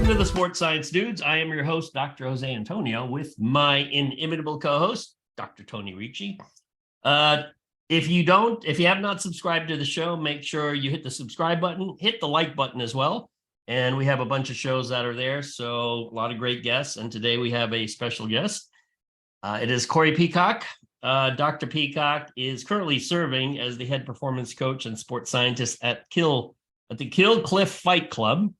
to the Sports Science Dudes. I am your host, Dr. Jose Antonio, with my inimitable co-host, Dr. Tony Ricci. If you have not subscribed to the show, make sure you hit the subscribe button, hit the like button as well. And we have a bunch of shows that are there, so a lot of great guests. And today we have a special guest. It is Corey Peacock. Dr. Peacock is currently serving as the head performance coach and sports scientist at the Kill Cliff Fight Club.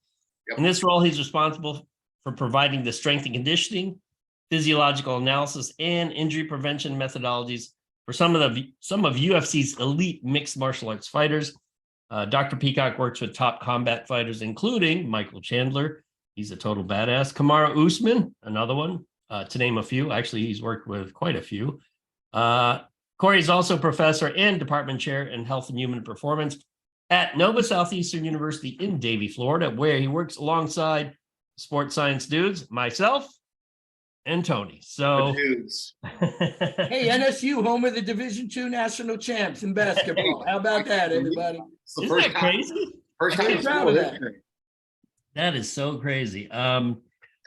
Yep. In this role, he's responsible for providing the strength and conditioning, physiological analysis, and injury prevention methodologies for some of UFC's elite mixed martial arts fighters. Dr. Peacock works with top combat fighters, including Michael Chandler. He's a total badass. Kamaru Usman, another one, to name a few. Actually, he's worked with quite a few. Corey is also professor and department chair in health and human performance at Nova Southeastern University in Davie, Florida, where he works alongside sports science dudes, myself, and Tony. So, hey, NSU, home of the Division II national champs in basketball. How about that, everybody? Isn't that crazy? First time proud of that. That is so crazy. Look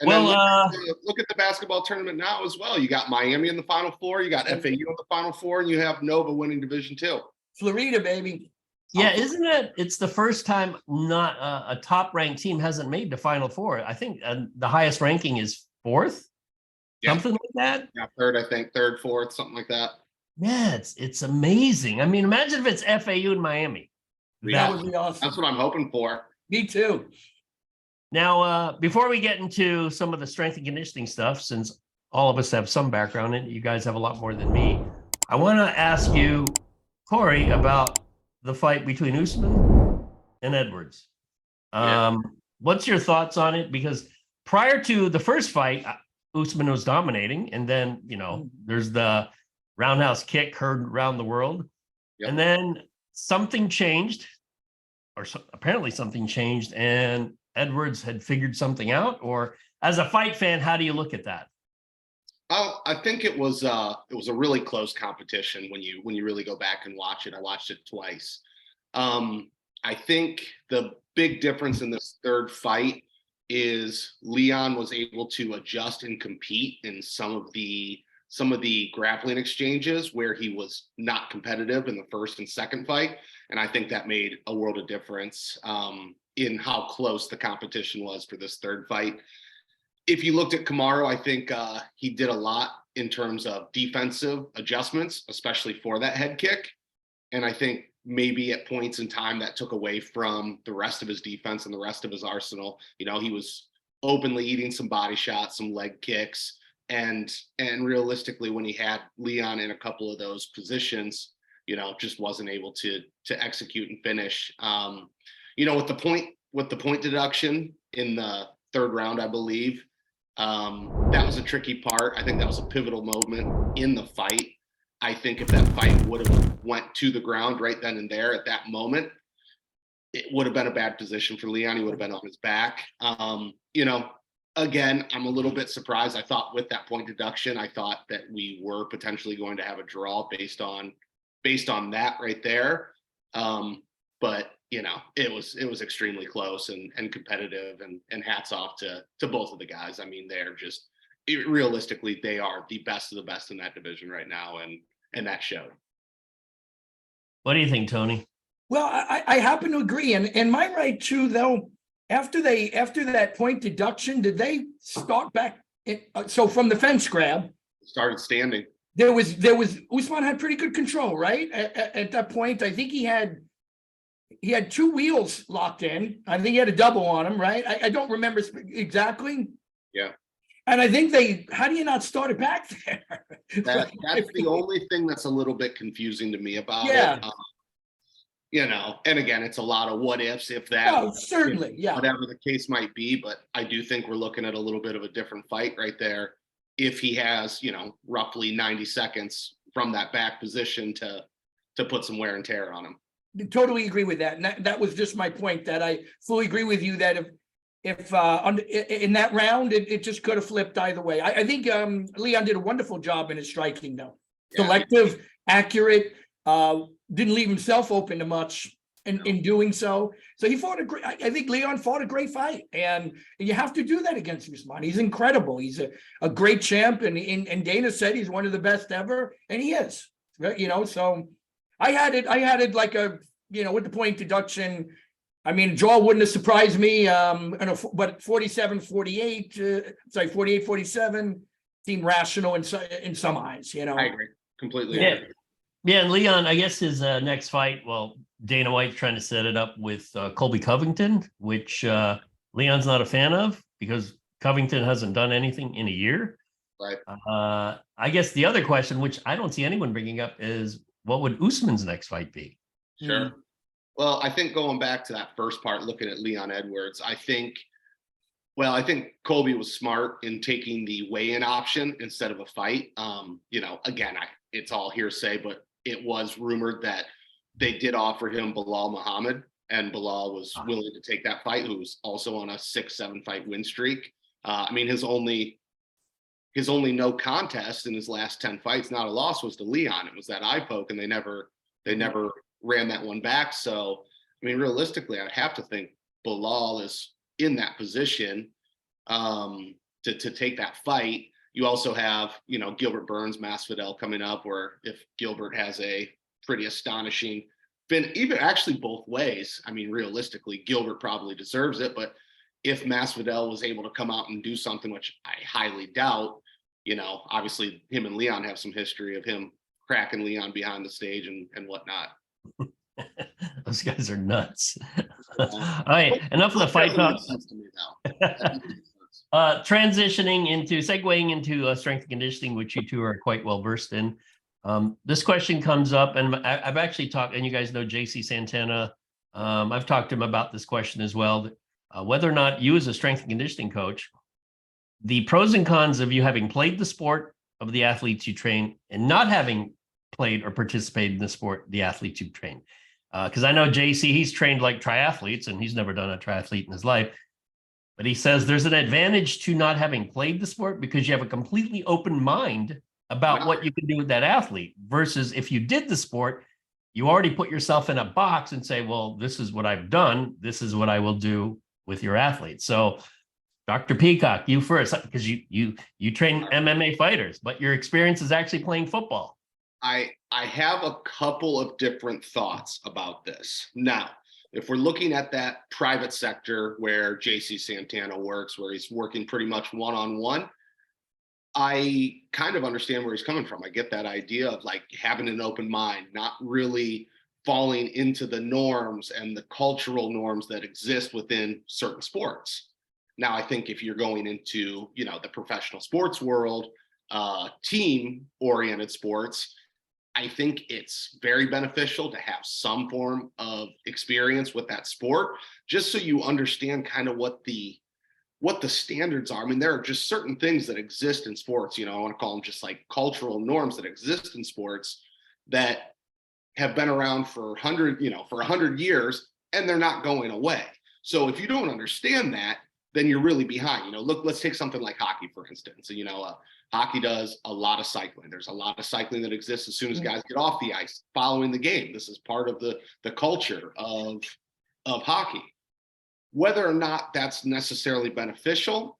at the basketball tournament now as well. You got Miami in the Final Four, you got FAU in the Final Four, and you have Nova winning Division II. Florida, baby. Yeah, isn't it? It's the first time not a top-ranked team hasn't made the Final Four. I think the highest ranking is fourth, something like that. Yeah, third, I think, third, fourth, something like that. Yeah, it's amazing. I mean, imagine if it's FAU and Miami. That would be awesome. That's what I'm hoping for. Me too. Now, before we get into some of the strength and conditioning stuff, since all of us have some background in it, you guys have a lot more than me, I want to ask you, Corey, about the fight between Usman and Edwards. What's your thoughts on it? Because prior to the first fight, Usman was dominating, and then, there's the roundhouse kick heard around the world. Yep. And then something changed, apparently something changed, and Edwards had figured something out. Or as a fight fan, how do you look at that? I think it was a really close competition when you really go back and watch it. I watched it twice. I think the big difference in this third fight is Leon was able to adjust and compete in some of the grappling exchanges where he was not competitive in the first and second fight, and I think that made a world of difference in how close the competition was for this third fight. If you looked at Kamaru, I think he did a lot in terms of defensive adjustments, especially for that head kick. And I think maybe at points in time that took away from the rest of his defense and the rest of his arsenal. He was openly eating some body shots, some leg kicks. And realistically, when he had Leon in a couple of those positions, just wasn't able to execute and finish. With the point deduction in the third round, I believe, that was a tricky part. I think that was a pivotal moment in the fight. I think if that fight would have went to the ground right then and there at that moment, it would have been a bad position for Leon. He would have been on his back. Again, I'm a little bit surprised. I thought with that point deduction, I thought that we were potentially going to have a draw based on that right there. But it was extremely close and competitive, and hats off to both of the guys. I mean, they're just realistically, they are the best of the best in that division right now, and that showed. What do you think, Tony? Well, I happen to agree, and am I right too? Though after that point deduction, did they start back? So from the fence grab, started standing. There was Usman had pretty good control, right? At that point, I think he had two wheels locked in. I think he had a double on him, right? I don't remember exactly. Yeah. And I think how do you not start it back there? That's the only thing that's a little bit confusing to me about it. And again, it's a lot of what ifs, if that. Oh, certainly, yeah. Whatever the case might be, but I do think we're looking at a little bit of a different fight right there. If he has, roughly 90 seconds from that back position to put some wear and tear on him. Totally agree with that. And that was just my point, that I fully agree with you that if in that round, it just could have flipped either way. I think Leon did a wonderful job in his striking, though. Yeah. Selective, accurate, didn't leave himself open to much. in doing so. So he fought I think Leon fought a great fight, and you have to do that against Usman. He's incredible. He's a great champ, and Dana said he's one of the best ever, and he is. So I had it like a, with the point deduction. I mean, draw wouldn't have surprised me. But 47-48, 48-47 seemed rational in some eyes. I agree completely. Yeah. Agree. Yeah, and Leon, I guess his next fight, well, Dana White's trying to set it up with Colby Covington, which Leon's not a fan of because Covington hasn't done anything in a year. Right. I guess the other question, which I don't see anyone bringing up, is what would Usman's next fight be? Sure. Well, I think going back to that first part, looking at Leon Edwards, I think Colby was smart in taking the weigh-in option instead of a fight. Again, it's all hearsay, but it was rumored that they did offer him Bilal Muhammad, and Bilal was willing to take that fight, who was also on a 6-7 fight win streak. His only no contest in his last 10 fights, not a loss, was to Leon. It was that eye poke, and they never ran that one back. So, realistically, I'd have to think Bilal is in that position to take that fight. You also have, Gilbert Burns, Masvidal coming up, where if Gilbert has a pretty astonishing even actually both ways, realistically, Gilbert probably deserves it. But if Masvidal was able to come out and do something, which I highly doubt, obviously him and Leon have some history of him cracking Leon behind the stage and whatnot. Those guys are nuts. All right, enough of the fight talk. Segueing into strength and conditioning, which you two are quite well versed in. This question comes up, and I've actually talked, and you guys know JC Santana. I've talked to him about this question as well. Whether or not you, as a strength and conditioning coach, the pros and cons of you having played the sport of the athletes you train and not having played or participated in the sport, the athletes you train. Because I know JC, he's trained like triathletes, and he's never done a triathlete in his life. But he says there's an advantage to not having played the sport because you have a completely open mind about what you can do with that athlete, versus if you did the sport, you already put yourself in a box and say, well, this is what I've done. This is what I will do with your athlete. So Dr. Peacock, you first, because you train MMA fighters, but your experience is actually playing football. I have a couple of different thoughts about this. Now, if we're looking at that private sector where JC Santana works, where he's working pretty much one-on-one, I kind of understand where he's coming from. I get that idea of like having an open mind, not really falling into the norms and the cultural norms that exist within certain sports. Now, I think if you're going into, the professional sports world, team-oriented sports, I think it's very beneficial to have some form of experience with that sport, just so you understand kind of what the standards are. there are just certain things that exist in sports, I want to call them just like cultural norms that exist in sports that have been around for 100 years, and they're not going away. So if you don't understand that, then you're really behind. Look, let's take something like hockey, for instance. Hockey does a lot of cycling. There's a lot of cycling that exists as soon as guys get off the ice following the game. This is part of the culture of hockey. Whether or not that's necessarily beneficial,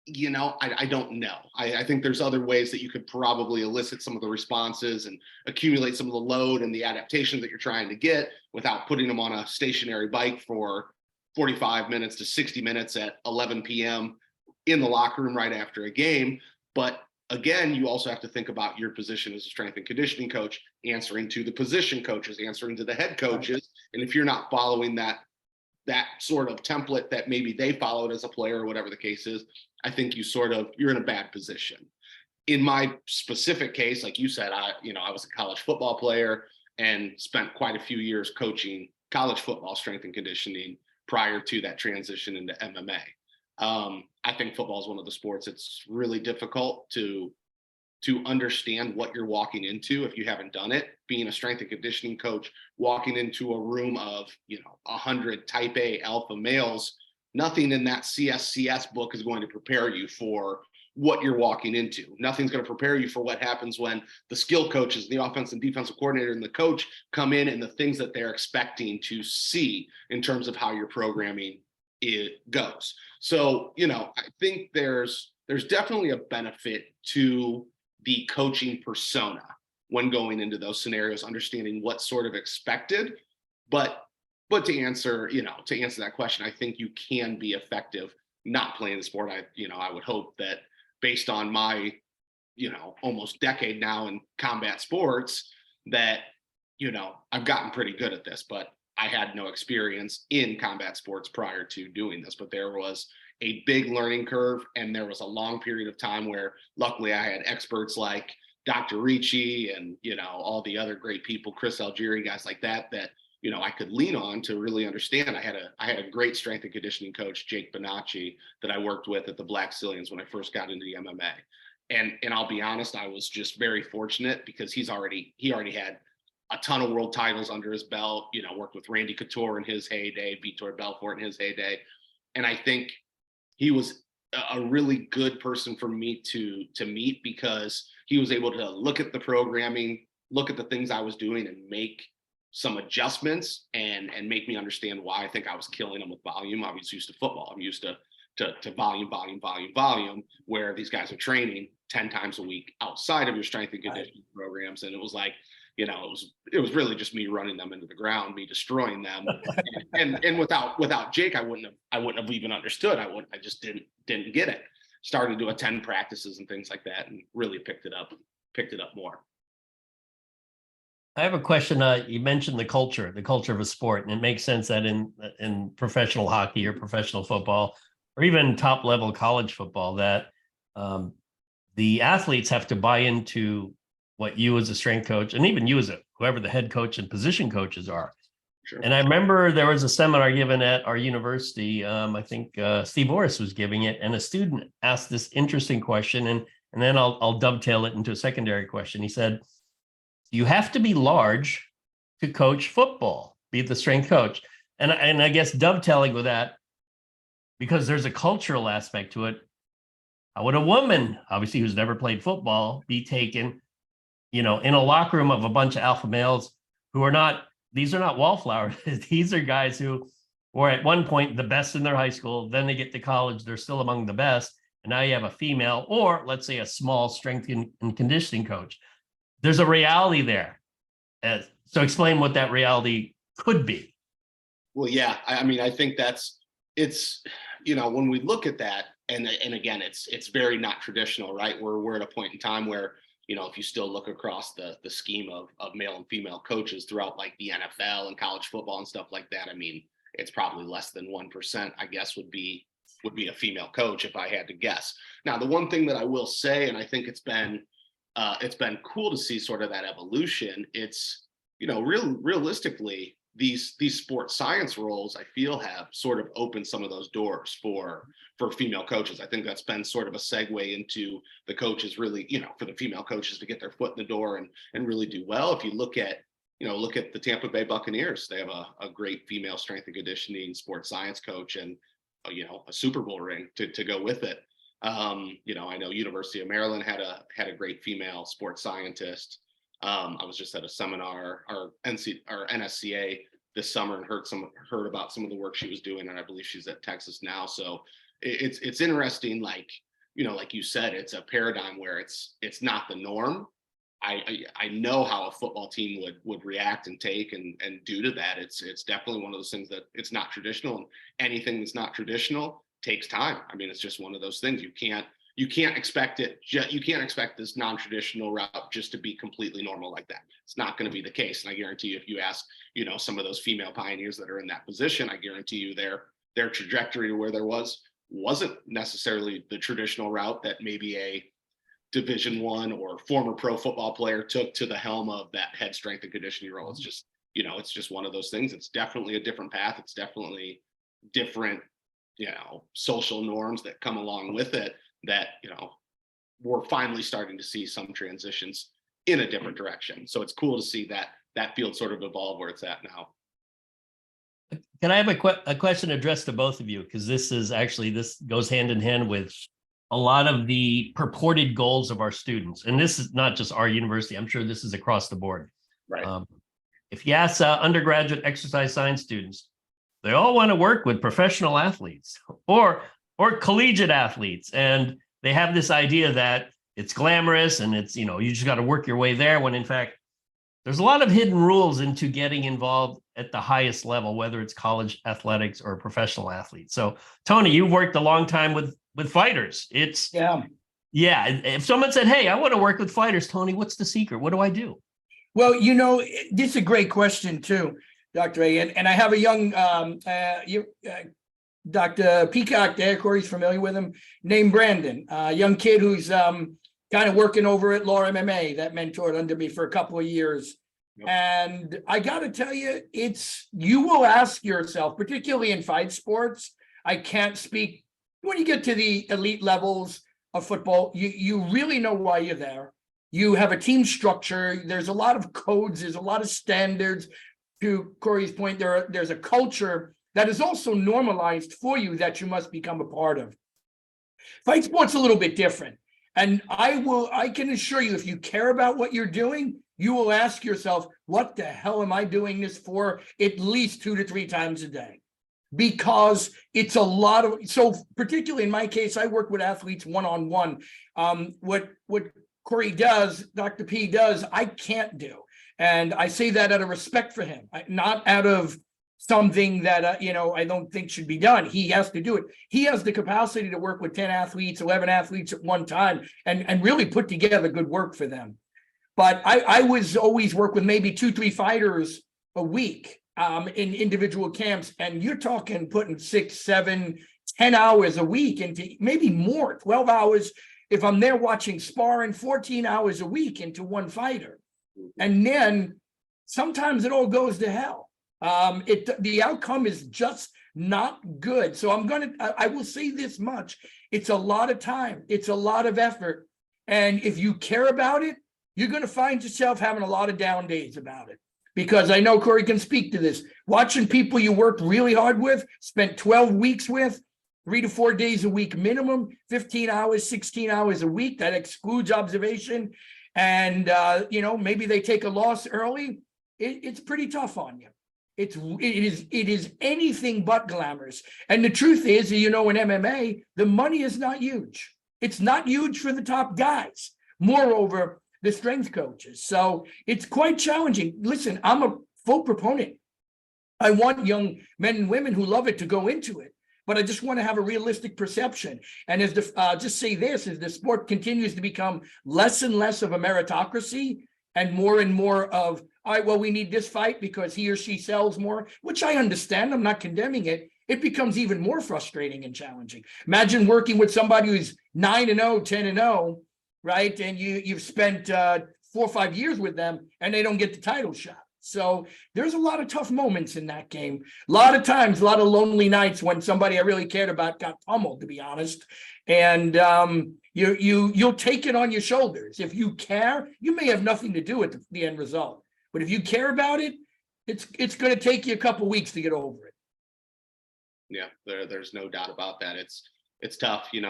I don't know. I think there's other ways that you could probably elicit some of the responses and accumulate some of the load and the adaptations that you're trying to get without putting them on a stationary bike for 45 minutes to 60 minutes at 11 p.m. in the locker room right after a game. But again, you also have to think about your position as a strength and conditioning coach, answering to the position coaches, answering to the head coaches. And if you're not following that sort of template that maybe they followed as a player or whatever the case is, I think you're in a bad position. In my specific case, like you said, I was a college football player and spent quite a few years coaching college football strength and conditioning prior to that transition into MMA. I think football is one of the sports it's really difficult to understand what you're walking into if you haven't done it. Being a strength and conditioning coach, walking into a room of 100 type A alpha males, nothing in that CSCS book is going to prepare you for what you're walking into. Nothing's going to prepare you for what happens when the skill coaches, the offense and defensive coordinator and the coach come in and the things that they're expecting to see in terms of how your programming goes. So, I think there's definitely a benefit to the coaching persona when going into those scenarios, understanding what's sort of expected. But to answer that question, I think you can be effective not playing the sport. I would hope that, based on my, almost decade now in combat sports, that, I've gotten pretty good at this, but I had no experience in combat sports prior to doing this. But there was a big learning curve, and there was a long period of time where luckily I had experts like Dr. Ricci and, all the other great people, Chris Algieri, guys like that, I could lean on to really understand. I had a great strength and conditioning coach, Jake Bonacci, that I worked with at the Black Cillians when I first got into the MMA. And I'll be honest, I was just very fortunate because he already had a ton of world titles under his belt, worked with Randy Couture in his heyday, Vitor Belfort in his heyday. And I think he was a really good person for me to meet, because he was able to look at the programming, look at the things I was doing, and make some adjustments and make me understand why I think I was killing them with volume. I was used to football. I'm used to volume, where these guys are training 10 times a week outside of your strength and conditioning programs. And it was like, it was really just me running them into the ground, me destroying them. and without Jake, I wouldn't have even understood. I just didn't get it. Started to attend practices and things like that, and really picked it up more. I have a question. You mentioned the culture of a sport, and it makes sense that in professional hockey or professional football, or even top level college football, that the athletes have to buy into what you as a strength coach, and even you as whoever the head coach and position coaches are. Sure. And I remember there was a seminar given at our university. I think Steve Orris was giving it, and a student asked this interesting question, and then I'll dovetail it into a secondary question. He said, you have to be large to coach football, be the strength coach. And I guess dovetailing with that, because there's a cultural aspect to it, how would a woman, obviously who's never played football, be taken, in a locker room of a bunch of alpha males who are not, these are not wallflowers. These are guys who were at one point the best in their high school. Then they get to college, they're still among the best. And now you have a female, or let's say a small strength and conditioning coach. There's a reality there. So explain what that reality could be. Well, yeah, I think it's, when we look at that, and again, it's very not traditional, right? We're at a point in time where, if you still look across the scheme of male and female coaches throughout like the NFL and college football and stuff like that, it's probably less than 1%, I guess, would be a female coach if I had to guess. Now, the one thing that I will say, and I think it's been cool to see sort of that evolution. It's, realistically, these sports science roles, I feel, have sort of opened some of those doors for female coaches. I think that's been sort of a segue into the coaches really, for the female coaches to get their foot in the door and really do well. If you look at the Tampa Bay Buccaneers, they have a great female strength and conditioning sports science coach, and a Super Bowl ring to go with it. I know University of Maryland had a great female sports scientist. I was just at a seminar, our NSCA this summer, and heard about some of the work she was doing, and I believe she's at Texas now. So it's interesting, like you said, it's a paradigm where it's not the norm. I know how a football team would react and take and do to that. It's definitely one of those things that it's not traditional, and anything that's not traditional takes time. It's just one of those things. You can't expect it. You can't expect this non-traditional route just to be completely normal like that. It's not going to be the case. And I guarantee you, if you ask, some of those female pioneers that are in that position, I guarantee you their trajectory to where there wasn't necessarily the traditional route that maybe a Division I or former pro football player took to the helm of that head strength and conditioning role. It's just, it's just one of those things. It's definitely a different path. It's definitely different, social norms that come along with it that, we're finally starting to see some transitions in a different direction. So it's cool to see that field sort of evolve where it's at now. Can I have a question addressed to both of you? Because this goes hand in hand with a lot of the purported goals of our students. And this is not just our university. I'm sure this is across the board. Right. If you ask undergraduate exercise science students, they all want to work with professional athletes or collegiate athletes. And they have this idea that it's glamorous and it's, you just got to work your way there, when in fact, there's a lot of hidden rules into getting involved at the highest level, whether it's college athletics or professional athletes. So Tony, you've worked a long time with fighters. Yeah. If someone said, hey, I want to work with fighters, Tony, what's the secret? What do I do? Well, this is a great question too, Dr. A. And I have a young Dr. Peacock there, Corey's familiar with him, named Brandon, a young kid who's kind of working over at Law MMA that mentored under me for a couple of years. Yep. And I got to tell you, you will ask yourself, particularly in fight sports, I can't speak, when you get to the elite levels of football, you really know why you're there. You have a team structure. There's a lot of codes. There's a lot of standards. To Corey's point, there's a culture that is also normalized for you that you must become a part of. Fight sport's a little bit different. And I can assure you, if you care about what you're doing, you will ask yourself, what the hell am I doing this for at least 2 to 3 times a day? Because it's a lot of, so particularly in my case, I work with athletes one-on-one. What Corey does, Dr. P does, I can't do. And I say that out of respect for him, not out of something that, I don't think should be done. He has to do it. He has the capacity to work with 10 athletes, 11 athletes at one time and really put together good work for them. But I was always work with maybe 2-3 fighters a week in individual camps. And you're talking putting 6, 7, 10 hours a week into maybe more, 12 hours. If I'm there watching sparring, 14 hours a week into one fighter. And then sometimes it all goes to hell. The outcome is just not good. So I will say this much. It's a lot of time. It's a lot of effort. And if you care about it, you're going to find yourself having a lot of down days about it. Because I know Corey can speak to this. Watching people you worked really hard with, spent 12 weeks with, 3 to 4 days a week minimum, 15 hours, 16 hours a week. That excludes observation. And, maybe they take a loss early. It's pretty tough on you. It is anything but glamorous. And the truth is, in MMA, the money is not huge. It's not huge for the top guys. Moreover, the strength coaches. So it's quite challenging. Listen, I'm a full proponent. I want young men and women who love it to go into it. But I just want to have a realistic perception. And as just say this, as the sport continues to become less and less of a meritocracy and more of, all right, well, we need this fight because he or she sells more, which I understand. I'm not condemning it. It becomes even more frustrating and challenging. Imagine working with somebody who's 9-0, 10-0, right? And you've spent 4 or 5 years with them and they don't get the title shot. So there's a lot of tough moments in that game. A lot of times, a lot of lonely nights when somebody I really cared about got pummeled, to be honest. And you'll take it on your shoulders. If you care, you may have nothing to do with the end result. But if you care about it, it's going to take you a couple weeks to get over it. Yeah, there's no doubt about that. It's tough. You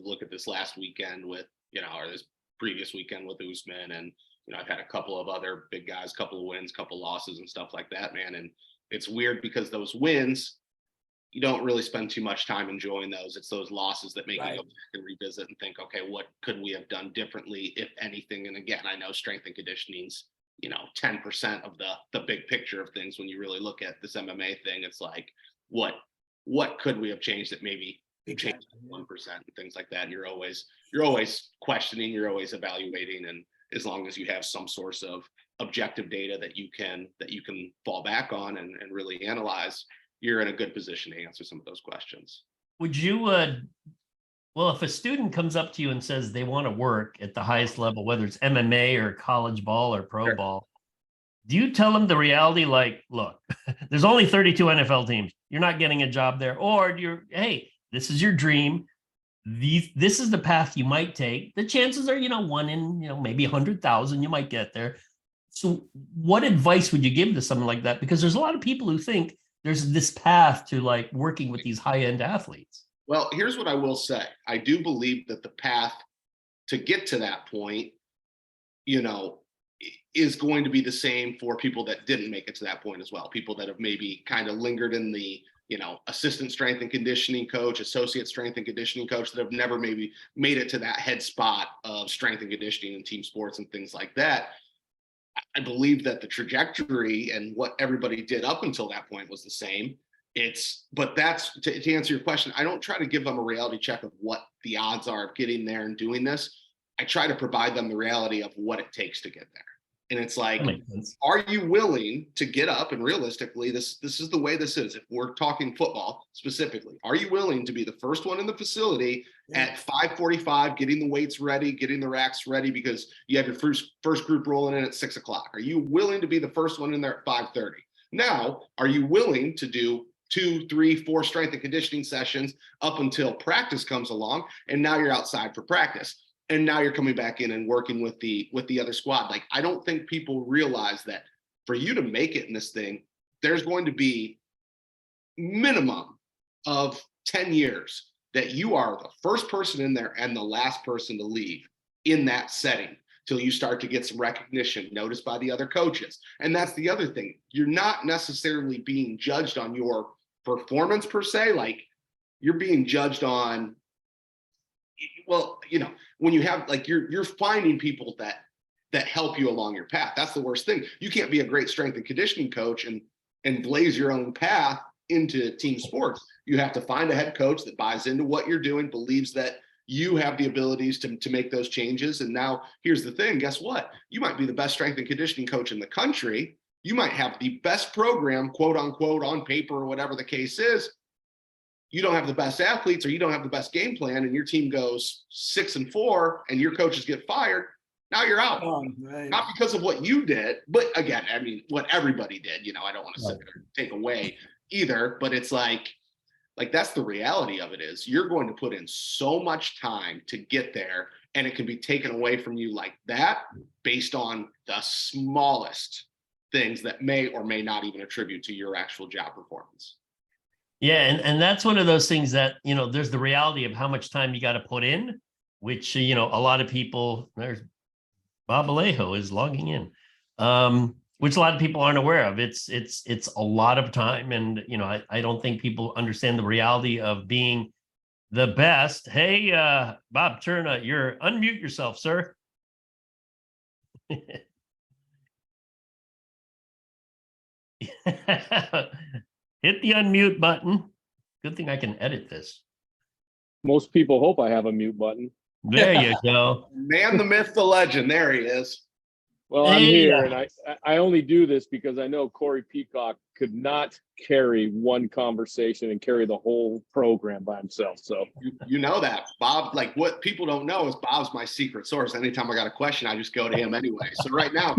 look at this last weekend with, or this previous weekend with Usman, and I've had a couple of other big guys, couple of wins, couple of losses and stuff like that, man. And it's weird because those wins, you don't really spend too much time enjoying those. It's those losses that make you go back and revisit and think, okay, what could we have done differently, if anything? And again, I know strength and conditioning's, 10% of the big picture of things. When you really look at this MMA thing, it's like, what could we have changed that maybe changed 1% and things like that? And you're always questioning, you're always evaluating. And as long as you have some source of objective data that you can fall back on and really analyze, you're in a good position to answer some of those questions. Would you, if a student comes up to you and says they want to work at the highest level, whether it's MMA or college ball or pro ball, do you tell them the reality? Like, look, there's only 32 NFL teams. You're not getting a job there. Or hey, this is your dream. This is the path you might take. The chances are, 1 in, maybe 100,000, you might get there. So what advice would you give to someone like that? Because there's a lot of people who think there's this path to like working with these high-end athletes. Well, here's what I will say. I do believe that the path to get to that point, you know, is going to be the same for people that didn't make it to that point as well. People that have maybe kind of lingered in the, you know, assistant strength and conditioning coach, associate strength and conditioning coach, that have never maybe made it to that head spot of strength and conditioning and team sports and things like that. I believe that the trajectory and what everybody did up until that point was the same. But that's to answer your question. I don't try to give them a reality check of what the odds are of getting there and doing this. I try to provide them the reality of what it takes to get there. And it's like, are you willing to get up? And realistically, this is the way this is. If we're talking football specifically, are you willing to be the first one in the facility at 5:45, getting the weights ready, getting the racks ready, because you have your first group rolling in at 6 o'clock? Are you willing to be the first one in there at 5:30? Now, are you willing to do 2, 3, 4 strength and conditioning sessions up until practice comes along? And now you're outside for practice. And now you're coming back in and working with the other squad. Like, I don't think people realize that for you to make it in this thing, there's going to be minimum of 10 years that you are the first person in there and the last person to leave in that setting till you start to get some recognition, noticed by the other coaches. And that's the other thing. You're not necessarily being judged on your performance per se. Like, you're being judged on, well, you know, when you have, like, you're finding people that help you along your path. That's the worst thing. You can't be a great strength and conditioning coach and blaze your own path into team sports. You have to find a head coach that buys into what you're doing, believes that you have the abilities to make those changes. And now here's the thing. Guess what? You might be the best strength and conditioning coach in the country. You might have the best program, quote unquote, on paper or whatever the case is. You don't have the best athletes, or you don't have the best game plan, and your team goes 6-4 and your coaches get fired. Now you're out. Right. Not because of what you did, but again, I mean, what everybody did. You know, I don't want to sit there and take away either, but it's like that's the reality of it. Is you're going to put in so much time to get there, and it can be taken away from you like that based on the smallest things that may or may not even attribute to your actual job performance. Yeah, and that's one of those things that, you know, there's the reality of how much time you got to put in, which, you know, a lot of people, there's Bob Alejo is logging in, which a lot of people aren't aware of. It's a lot of time. And, you know, I don't think people understand the reality of being the best. Hey, Bob, you're unmute yourself, sir. Hit the unmute button. Good thing I can edit this. Most people hope I have a mute button. There you go. Man, the myth, the legend. There he is. Well, I'm here, and I only do this because I know Dr Peacock could not carry one conversation and carry the whole program by himself. So you know that, Bob. Like, what people don't know is Bob's my secret source. Anytime I got a question, I just go to him anyway. So right now,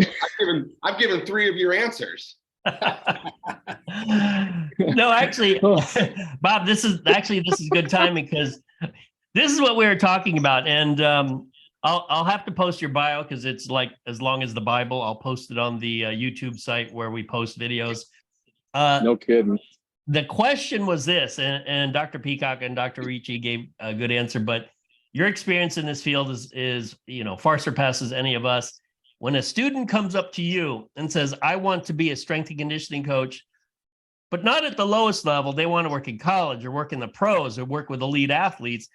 I've given 3 of your answers. No, actually, Bob, this is good timing, because this is what we were talking about. And I'll have to post your bio, because it's like as long as the Bible. I'll post it on the YouTube site where we post videos. No kidding. The question was this, and Dr. Peacock and Dr. Ricci gave a good answer, but your experience in this field is, you know, far surpasses any of us. When a student comes up to you and says, I want to be a strength and conditioning coach, but not at the lowest level, they want to work in college or work in the pros or work with elite athletes,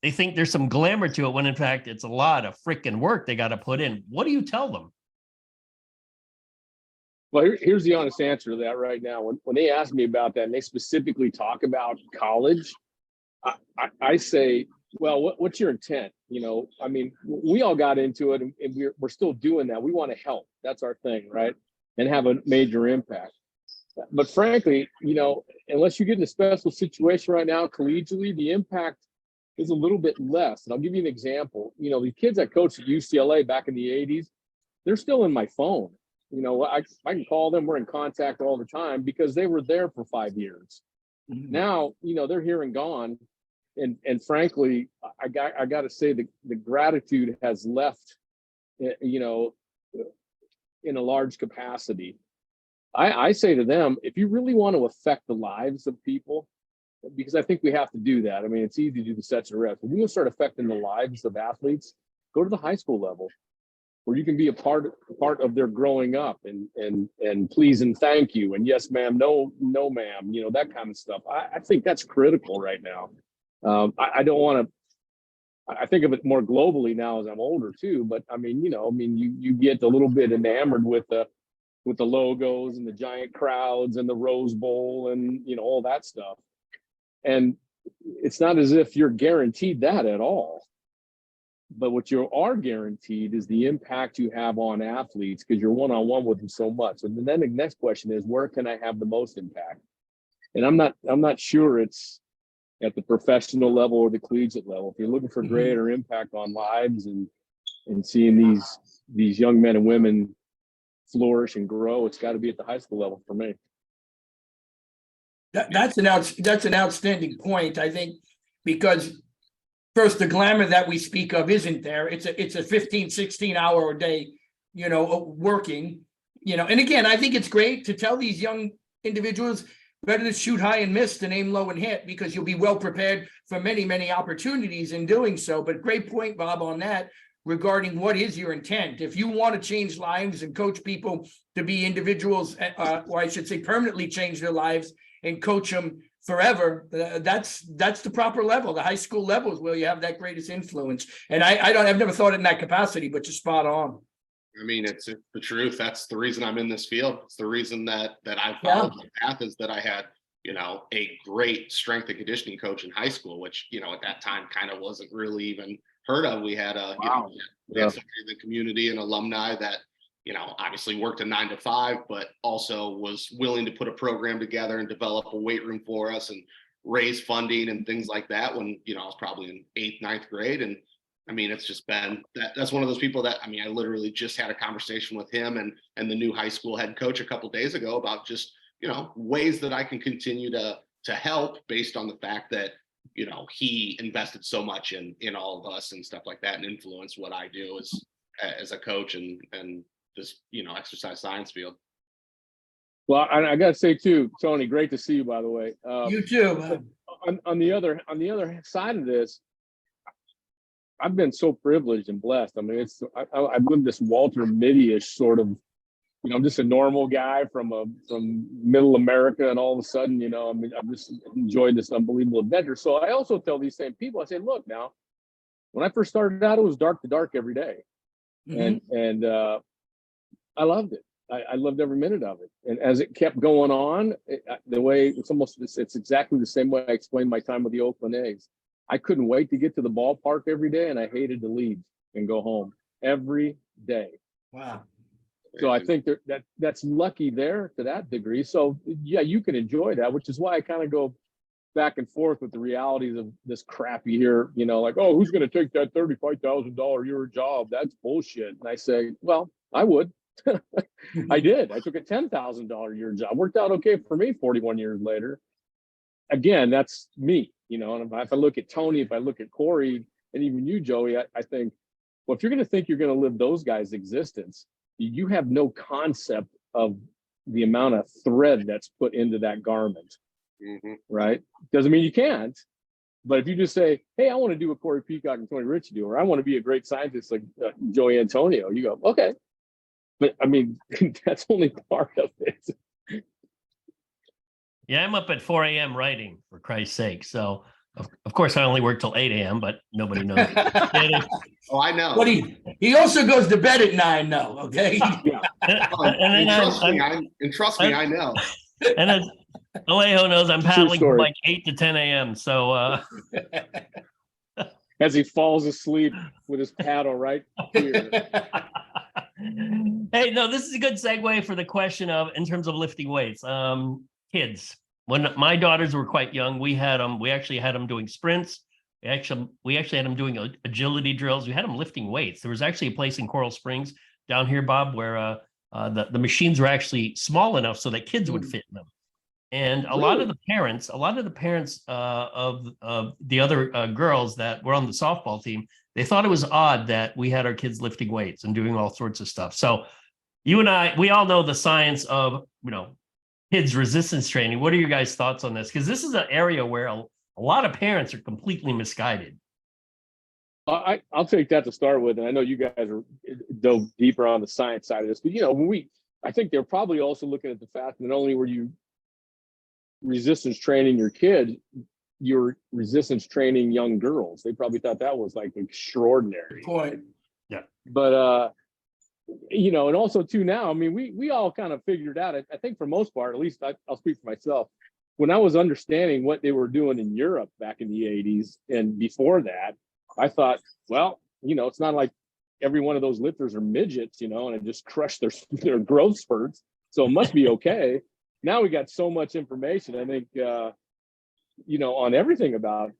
they think there's some glamour to it, when in fact it's a lot of freaking work they got to put in. What do you tell them? Well, here's the honest answer to that right now. When they ask me about that and they specifically talk about college, I say, well, what's your intent? You know, I mean, we all got into it, and we're still doing that. We want to help. That's our thing, right? And have a major impact. But frankly, you know, unless you get in a special situation right now, collegially, the impact is a little bit less. And I'll give you an example. You know, the kids I coached at UCLA back in the 80s, they're still in my phone. You know, I can call them. We're in contact all the time because they were there for 5 years. Mm-hmm. Now, you know, they're here and gone. And frankly, I got to say the gratitude has left, you know, in a large capacity. I say to them, if you really want to affect the lives of people, because I think we have to do that. I mean, it's easy to do the sets and reps. When you start affecting the lives of athletes, go to the high school level where you can be a part of their growing up and please and thank you and yes ma'am, no ma'am, you know, that kind of stuff. I think that's critical right now. I don't want to. I think of it more globally now as I'm older too. But I mean, you get a little bit enamored with the logos and the giant crowds and the Rose Bowl and all that stuff. And it's not as if you're guaranteed that at all. But what you are guaranteed is the impact you have on athletes because you're one-on-one with them so much. And then the next question is, where can I have the most impact? And I'm not sure it's at the professional level or the collegiate level. If you're looking for greater impact on lives and seeing these young men and women flourish and grow, it's got to be at the high school level for me. That's an outstanding point, I think, because first, the glamour that we speak of isn't there. It's a 15, 16 hour a day, working, and again, I think it's great to tell these young individuals better to shoot high and miss than aim low and hit, because you'll be well prepared for many, many opportunities in doing so. But great point, Bob, on that regarding what is your intent. If you want to change lives and coach people to be individuals, or I should say permanently change their lives and coach them forever, that's the proper level. The high school level is where you have that greatest influence. And I've never thought in that capacity, but you're spot on. I mean, it's the truth. That's the reason I'm in this field. It's the reason that I followed my path, is that I had, a great strength and conditioning coach in high school, which, at that time kind of wasn't really even heard of. We had we had somebody in the community, an alumni that, obviously worked a 9 to 5, but also was willing to put a program together and develop a weight room for us and raise funding and things like that when, I was probably in 8th, 9th grade. And I mean, it's just been that's one of those people that, I literally just had a conversation with him and the new high school head coach a couple of days ago about just, ways that I can continue to help based on the fact that, he invested so much in all of us and stuff like that and influenced what I do as a coach and this, exercise science field. Well, I got to say too, Tony, great to see you, by the way. You too. On the other side of this, I've been so privileged and blessed. I mean, I've lived this Walter Mitty-ish sort of, I'm just a normal guy from middle America, and all of a sudden, I've just enjoyed this unbelievable adventure. So I also tell these same people, I say, look, now, when I first started out, it was dark to dark every day, and I loved it. I loved every minute of it. And as it kept going on, it's exactly the same way I explained my time with the Oakland A's. I couldn't wait to get to the ballpark every day, and I hated to leave and go home every day. Wow. So I think that's lucky there to that degree. So yeah, you can enjoy that, which is why I kind of go back and forth with the realities of this crap you hear, like, oh, who's going to take that $35,000 a year job? That's bullshit. And I say, well, I would. I did. I took a $10,000 a year job. Worked out okay for me 41 years later. Again, that's me, and if I look at Tony, if I look at Corey, and even you, Joey, I think, well, if you're going to think you're going to live those guys' existence, you have no concept of the amount of thread that's put into that garment, right? Doesn't mean you can't, but if you just say, hey, I want to do what Corey Peacock and Tony Ricci do, or I want to be a great scientist like Joey Antonio, you go, okay. But I mean, that's only part of it. Yeah, I'm up at 4 a.m. writing, for Christ's sake. So, of course, I only work till 8 a.m., but nobody knows. Oh, I know. But he also goes to bed at 9, though, okay? Yeah. And trust me, I know. And as Alejo knows, I'm paddling from like 8 to 10 a.m. So as he falls asleep with his paddle right here. Hey, no, this is a good segue for the question of, in terms of lifting weights, kids. When my daughters were quite young, we actually had them doing sprints. We actually had them doing agility drills. We had them lifting weights. There was actually a place in Coral Springs down here, Bob, where the machines were actually small enough so that kids would fit in them. And a lot of the parents of the other girls that were on the softball team, they thought it was odd that we had our kids lifting weights and doing all sorts of stuff. So you and I, we all know the science of, kids resistance training. What are your guys' thoughts on this? Because this is an area where a lot of parents are completely misguided. I'll take that to start with, and I know you guys are dove deeper on the science side of this, but I think they're probably also looking at the fact that not only were you resistance training your kids, you're resistance training young girls. They probably thought that was like extraordinary. Good point. Yeah, but and also too now, I mean, we all kind of figured out. I think for most part, at least I'll speak for myself. When I was understanding what they were doing in Europe back in the 80s and before that, I thought, well, it's not like every one of those lifters are midgets, and it just crushed their growth spurts. So it must be okay. Now we got so much information, I think, on everything about,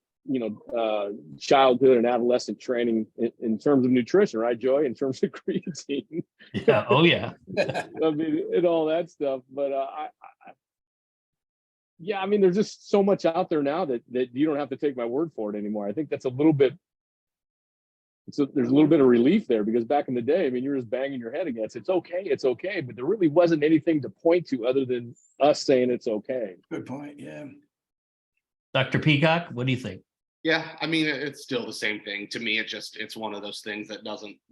childhood and adolescent training in terms of nutrition, right, Joy? In terms of creatine. Yeah. Oh, yeah. I mean, and all that stuff. But I mean, there's just so much out there now that you don't have to take my word for it anymore. I think that's a little bit. There's a little bit of relief there, because back in the day, I mean, you're just banging your head against it's okay, but there really wasn't anything to point to other than us saying it's okay. Good point. Yeah. Dr. Peacock, what do you think? Yeah, I mean, it's still the same thing to me. It's one of those things that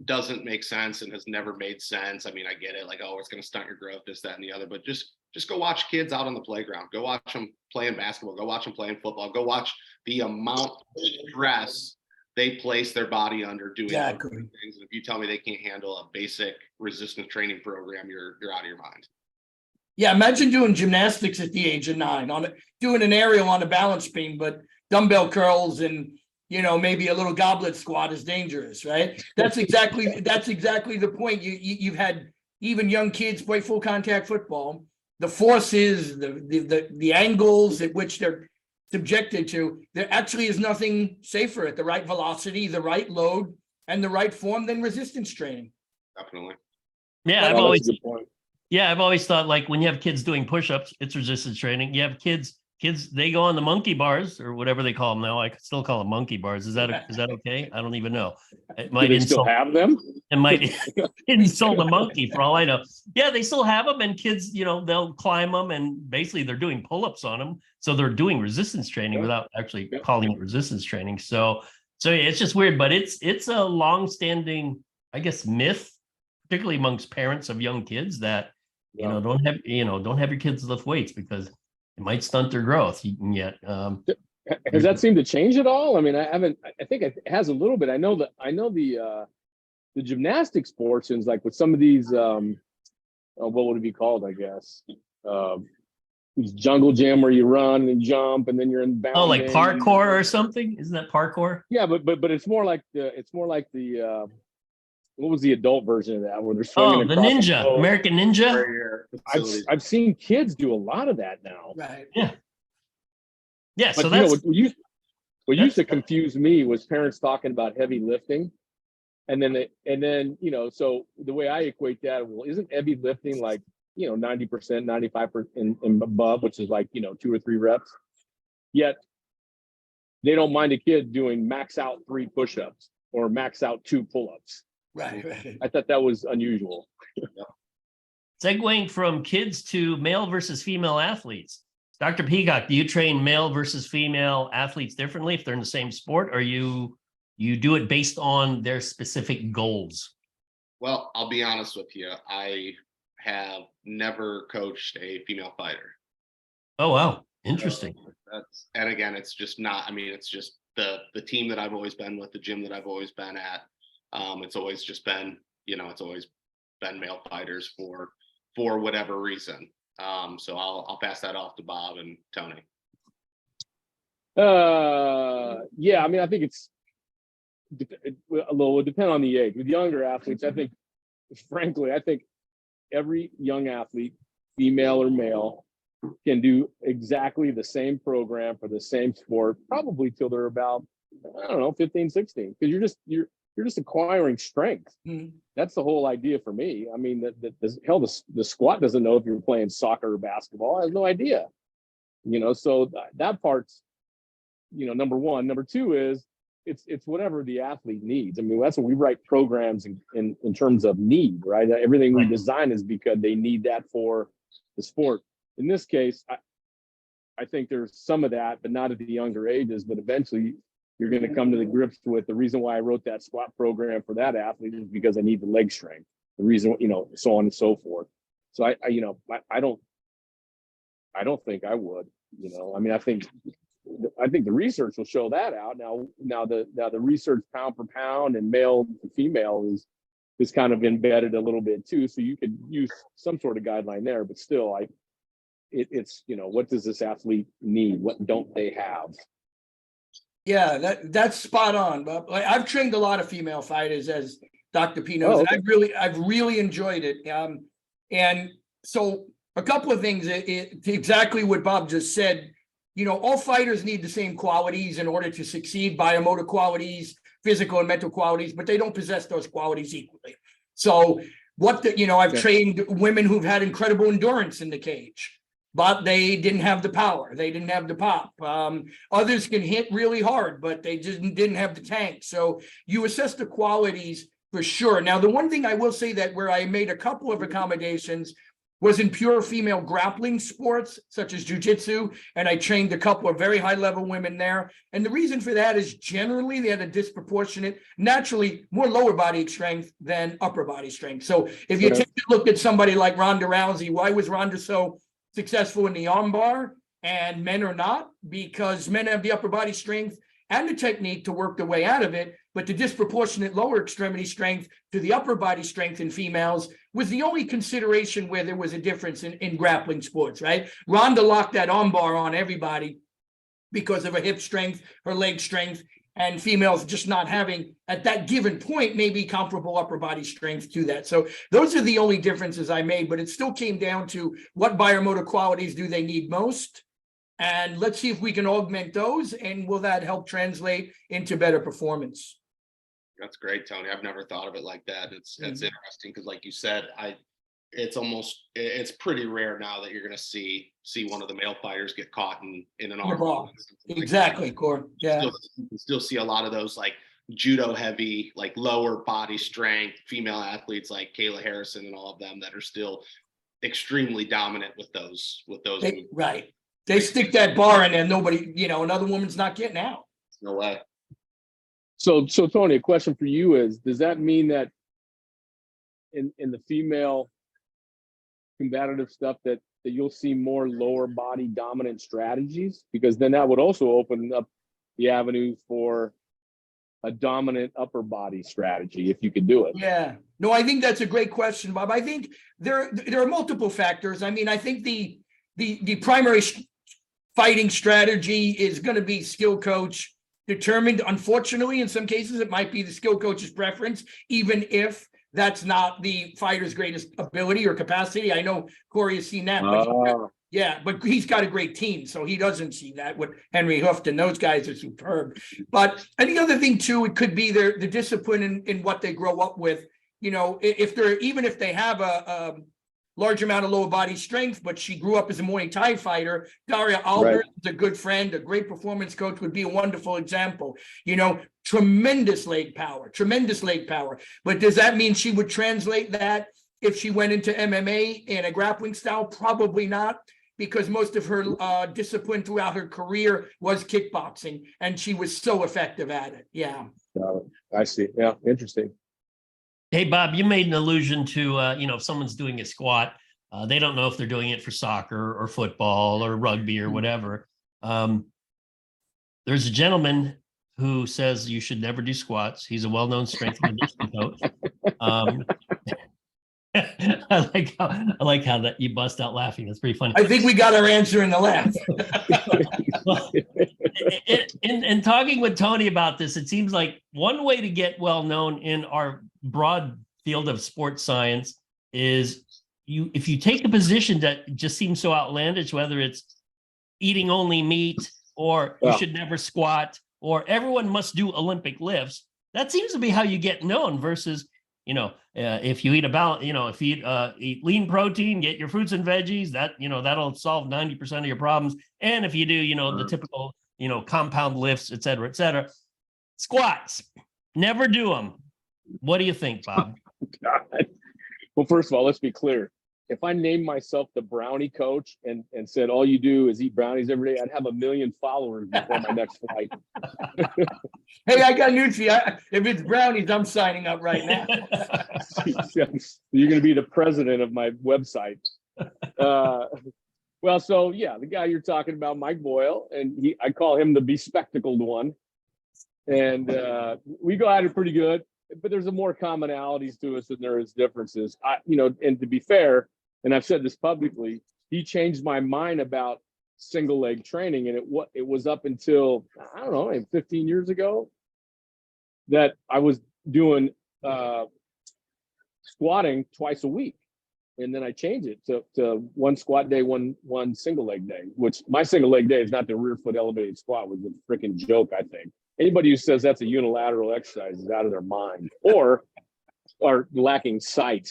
doesn't make sense and has never made sense. I mean, I get it, like, oh, it's going to stunt your growth, this, that, and the other, but just go watch kids out on the playground. Go watch them playing basketball. Go watch them playing football. Go watch the amount of stress they place their body under doing Exactly. things. And if you tell me they can't handle a basic resistance training program, you're out of your mind. Yeah, imagine doing gymnastics at the age of 9, doing an aerial on a balance beam, but dumbbell curls and maybe a little goblet squat is dangerous, right? That's exactly the point. You've had even young kids play full contact football. The forces, the angles at which they're subjected to, there actually is nothing safer at the right velocity, the right load, and the right form than resistance training. Definitely. Yeah, I've I've always thought, like, when you have kids doing push-ups, it's resistance training. You have kids, they go on the monkey bars or whatever they call them now. I still call them monkey bars. Is that okay? I don't even know. It might still have them. It might insult the monkey for all I know. Yeah, they still have them, and kids, they'll climb them, and basically they're doing pull-ups on them. So they're doing resistance training without actually calling it resistance training. So it's just weird, but it's a long-standing, I guess, myth, particularly amongst parents of young kids, that don't have your kids lift weights because it might stunt their growth. Yet, has that seemed to change at all? I mean, I think it has a little bit. I know the gymnastics portions, like with some of these, what would it be called? I guess these jungle gym where you run and jump and then you're in bound. Oh, like parkour or something? Isn't that parkour? Yeah, but it's more like the what was the adult version of that, where they're swinging the ninja, American Ninja. I've seen kids do a lot of that now. Right. Yeah. Yeah. But so that's what used to confuse me was parents talking about heavy lifting. And then so the way I equate that, well, isn't heavy lifting like, 90%, 95% and above, which is like, 2 or 3 reps. Yet they don't mind a kid doing max out 3 push-ups or max out 2 pull-ups. Right. I thought that was unusual. Segueing from kids to male versus female athletes. Dr. Peacock, do you train male versus female athletes differently if they're in the same sport, or you do it based on their specific goals? Well, I'll be honest with you. I have never coached a female fighter. Oh, wow. Interesting. And again, it's just not, I mean, it's just the team that I've always been with, the gym that I've always been at. It's always just been, it's always been male fighters for whatever reason. So I'll pass that off to Bob and Tony. Yeah, I mean, I think it will depend on the age. With younger athletes, I think every young athlete, female or male, can do exactly the same program for the same sport, probably till they're about, 15, 16, because you're just acquiring strength. Mm-hmm. That's the whole idea for me. I mean, the squat doesn't know if you're playing soccer or basketball. I have no idea. So that part's, number one. Number two is it's whatever the athlete needs. I mean, that's what we write programs in terms of need, right? Everything we design is because they need that for the sport. in this case, I think there's some of that, but not at the younger ages. But eventually, you're going to come to the grips with the reason why I wrote that squat program for that athlete is because I need the leg strength. The reason, so on and so forth. So I don't think I would. I mean, I think the research will show that out. Now the research pound for pound and male to female is kind of embedded a little bit too. So you could use some sort of guideline there, but still, it's what does this athlete need? What don't they have? Yeah, that's spot on, Bob. I've trained a lot of female fighters, as Dr. P knows, okay. and I've really enjoyed it. And so a couple of things, exactly what Bob just said. All fighters need the same qualities in order to succeed: biomotor qualities, physical and mental qualities, but they don't possess those qualities equally. So I've trained women who've had incredible endurance in the cage, but they didn't have the power. They didn't have the pop. Others can hit really hard, but they just didn't have the tank. So you assess the qualities for sure. Now, the one thing I will say that where I made a couple of accommodations was in pure female grappling sports, such as jujitsu, and I trained a couple of very high-level women there. And the reason for that is generally they had a disproportionate, naturally more lower body strength than upper body strength. So if you take a look at somebody like Rhonda Rousey, why was Rhonda so successful in the armbar and men are not? Because men have the upper body strength and the technique to work their way out of it, but the disproportionate lower extremity strength to the upper body strength in females was the only consideration where there was a difference in grappling sports, right? Rhonda locked that armbar on everybody because of her hip strength, her leg strength, and females just not having, at that given point, maybe comparable upper body strength to that. So those are the only differences I made, but it still came down to what biomotor qualities do they need most? And let's see if we can augment those, and will that help translate into better performance? That's great, Tony. I've never thought of it like that. It's interesting because, like you said, it's pretty rare now that you're going to see one of the male fighters get caught in an arm. Exactly, Core. Yeah. You can still see a lot of those like judo heavy, like lower body strength female athletes like Kayla Harrison and all of them that are still extremely dominant with those. Right. They stick that bar in there. Nobody, another woman's not getting out. No way. So Tony, a question for you is: does that mean that in the female combative stuff that you'll see more lower body dominant strategies? Because then that would also open up the avenue for a dominant upper body strategy if you could do it. Yeah. No, I think that's a great question, Bob. I think there are multiple factors. I mean, I think the primary fighting strategy is going to be skill coach determined. Unfortunately, in some cases, it might be the skill coach's preference, even if that's not the fighter's greatest ability or capacity. I know Corey has seen that, but he's got a great team, so he doesn't see that. With Henry Hoofton, those guys are superb. But and the other thing too, it could be the discipline in what they grow up with. If they have a large amount of lower body strength, but she grew up as a Muay Thai fighter. Daria Albert is a good friend, a great performance coach, would be a wonderful example. Tremendous leg power. But does that mean she would translate that if she went into MMA in a grappling style? Probably not, because most of her discipline throughout her career was kickboxing, and she was so effective at it. Yeah. I see. Yeah, interesting. Hey, Bob, you made an allusion to, if someone's doing a squat, they don't know if they're doing it for soccer or football or rugby or whatever. There's a gentleman who says you should never do squats. He's a well-known strength and conditioning coach. I like how that you bust out laughing. That's pretty funny. I think we got our answer in the laugh. Well, in talking with Tony about this, it seems like one way to get well known in our broad field of sports science is if you take a position that just seems so outlandish, whether it's eating only meat or you should never squat or everyone must do Olympic lifts, that seems to be how you get known versus, if you eat eat lean protein, get your fruits and veggies, that'll solve 90% of your problems. And if you do, the typical, compound lifts, et cetera, squats, never do them. What do you think, Bob? God. Well, first of all, let's be clear. if I named myself the brownie coach and said all you do is eat brownies every day, I'd have 1 million followers before my next flight. Hey, I got news for you. If it's brownies, I'm signing up right now. You're going to be the president of my website. Well, so yeah, the guy you're talking about, Mike Boyle, and I call him the bespectacled one. And we go at it pretty good, but there's a more commonalities to us than there is differences. And to be fair, and I've said this publicly, he changed my mind about single leg training. And it was up until, I don't know, 15 years ago that I was doing squatting twice a week. And then I changed it to one squat day, one single leg day, which my single leg day is not the rear foot elevated squat, was a freaking joke, I think. Anybody who says that's a unilateral exercise is out of their mind or are lacking sight,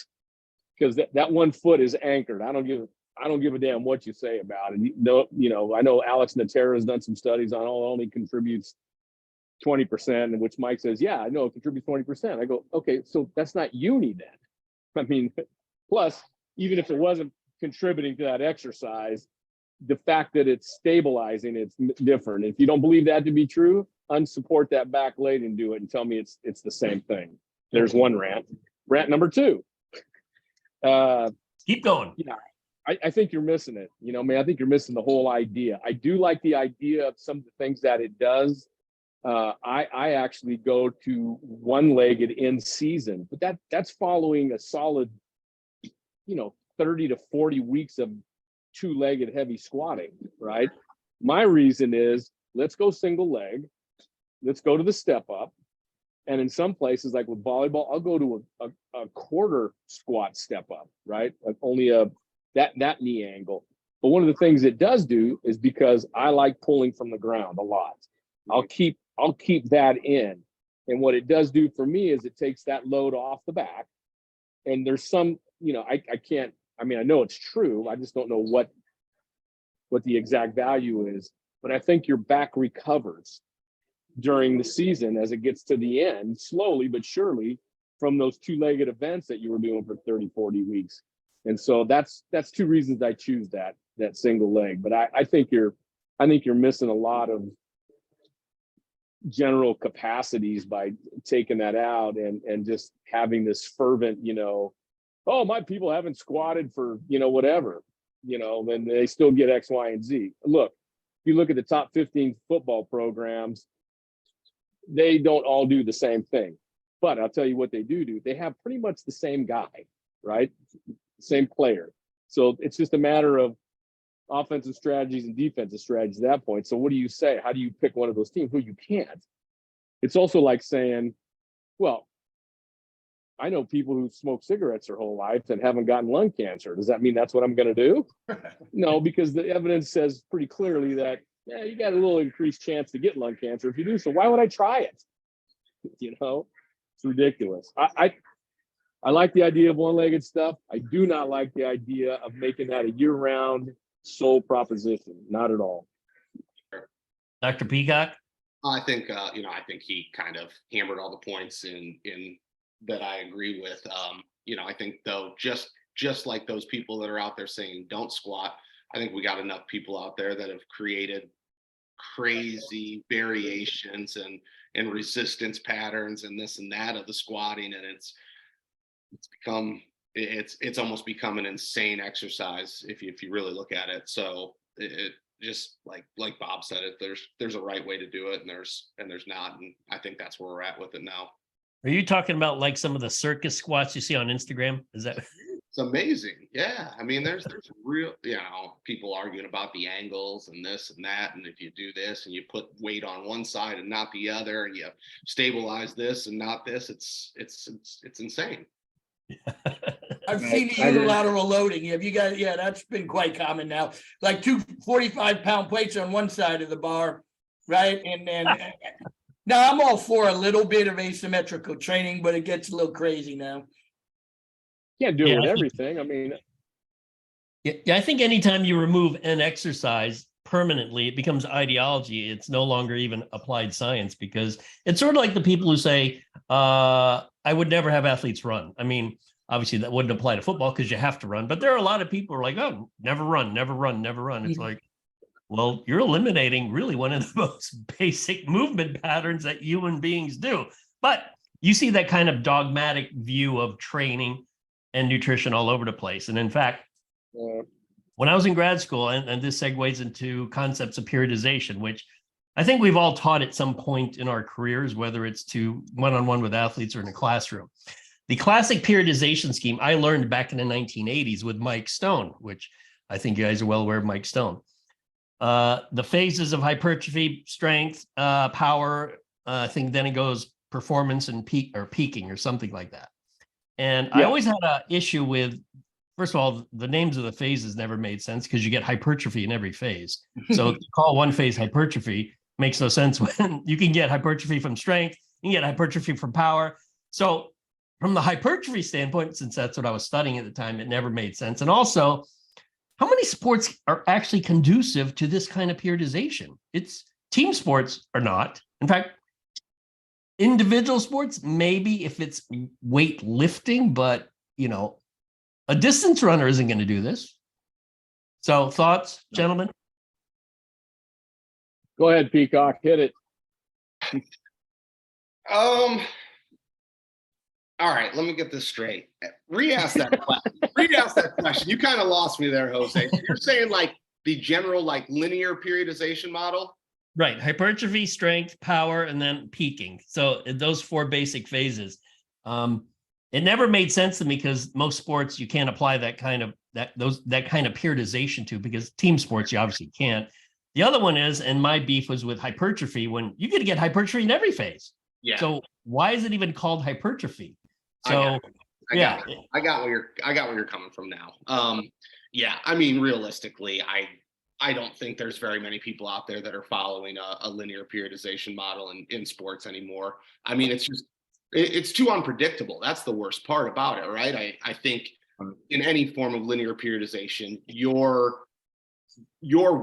because that one foot is anchored. I don't give a damn what you say about it. I know Alex Natera has done some studies on only contributes 20%, which Mike says, yeah, I know it contributes 20%. I go, okay, so that's not uni then. I mean, plus, even if it wasn't contributing to that exercise, the fact that it's stabilizing, it's different. If you don't believe that to be true, unsupport that back leg and do it and tell me it's the same thing. There's one rant. Rant number 2. Keep going. Yeah, I think you're missing it. I think you're missing the whole idea. I do like the idea of some of the things that it does. I actually go to one-legged in season, but that's following a solid, 30 to 40 weeks of two-legged heavy squatting, right? My reason is, let's go single leg. Let's go to the step up. And in some places, like with volleyball, I'll go to a quarter squat step up, right? Like only that knee angle. But one of the things it does do is, because I like pulling from the ground a lot, I'll keep that in. And what it does do for me is it takes that load off the back. And there's some, I know it's true. I just don't know what the exact value is. But I think your back recovers during the season as it gets to the end, slowly but surely, from those two-legged events that you were doing for 30, 40 weeks. And so that's 2 reasons I choose that single leg. But I think you're missing a lot of general capacities by taking that out and just having this fervent, oh, my people haven't squatted for, whatever, then they still get X, Y, and Z. Look, if you look at the top 15 football programs, they don't all do the same thing. But I'll tell you what they do. They have pretty much the same guy, right? Same player. So it's just a matter of offensive strategies and defensive strategies at that point. So what do you say? How do you pick one of those teams? Well, you can't. It's also like saying, well, I know people who smoke cigarettes their whole life and haven't gotten lung cancer. Does that mean that's what I'm going to do? No, because the evidence says pretty clearly that, yeah, you got a little increased chance to get lung cancer if you do. So why would I try it? It's ridiculous. I like the idea of one-legged stuff. I do not like the idea of making that a year-round sole proposition. Not at all. Dr. Peacock? I think he kind of hammered all the points in that I agree with. I think though, just like those people that are out there saying don't squat, I think we got enough people out there that have created crazy variations and resistance patterns and this and that of the squatting, and it's almost become an insane exercise if you really look at it. So it just like Bob said, there's a right way to do it, and there's not, and I think that's where we're at with it now. Are you talking about like some of the circus squats you see on Instagram? Is that? It's amazing. Yeah. I mean, there's real, people arguing about the angles and this and that. And if you do this and you put weight on one side and not the other, and you stabilize this and not this, it's insane. I've seen the unilateral loading. Have you guys? Yeah, that's been quite common now. Like 2 45-pound plates on one side of the bar, right? And then now I'm all for a little bit of asymmetrical training, but it gets a little crazy now. Can't do it with everything. I mean, yeah, I think anytime you remove an exercise permanently, it becomes ideology. It's no longer even applied science, because it's sort of like the people who say, I would never have athletes run. I mean, Obviously, that wouldn't apply to football because you have to run. But there are a lot of people who are like, oh, never run, never run, never run. It's like, well, you're eliminating really one of the most basic movement patterns that human beings do. But you see that kind of dogmatic view of training and nutrition all over the place. And in fact, when I was in grad school, and this segues into concepts of periodization, which I think we've all taught at some point in our careers, whether it's to one-on-one with athletes or in a classroom. The classic periodization scheme I learned back in the 1980s with Mike Stone, which I think you guys are well aware of Mike Stone. The phases of hypertrophy, strength, power, I think then it goes performance and peaking or something like that. And I always had an issue with, first of all, the names of the phases never made sense because you get hypertrophy in every phase. So to call one phase hypertrophy makes no sense when you can get hypertrophy from strength, you can get hypertrophy from power. So from the hypertrophy standpoint, since that's what I was studying at the time, it never made sense. And also, how many sports are actually conducive to this kind of periodization? It's team sports are not. In fact, individual sports, maybe if it's weightlifting, but a distance runner isn't going to do this. So thoughts, gentlemen? Go ahead, Peacock, hit it. All right, let me get this straight. Re-ask that question. Re-ask that question. You kind of lost me there, Jose. You're saying like the general like linear periodization model? Right. Hypertrophy, strength, power, and then peaking. So those four basic phases. It never made sense to me because most sports you can't apply that kind of periodization to, because team sports you obviously can't. The other one is, and my beef was with hypertrophy, when you get hypertrophy in every phase. Yeah. So why is it even called hypertrophy? So I got where you're coming from now. Yeah, I mean, realistically, I don't think there's very many people out there that are following a linear periodization model in sports anymore. I mean, it's too unpredictable. That's the worst part about it, right? I think in any form of linear periodization, your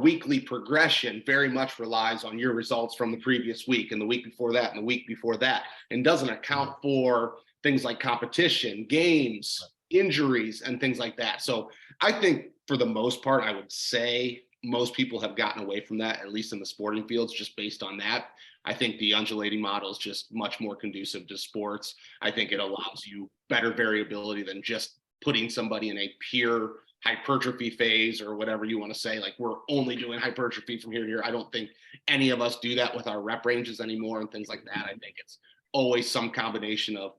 weekly progression very much relies on your results from the previous week and the week before that and the week before that, and doesn't account for things like competition, games, injuries, and things like that. So I think for the most part, I would say most people have gotten away from that, at least in the sporting fields, just based on that. I think the undulating model is just much more conducive to sports. I think it allows you better variability than just putting somebody in a pure hypertrophy phase or whatever you want to say. Like, we're only doing hypertrophy from here to here. I don't think any of us do that with our rep ranges anymore and things like that. I think it's always some combination of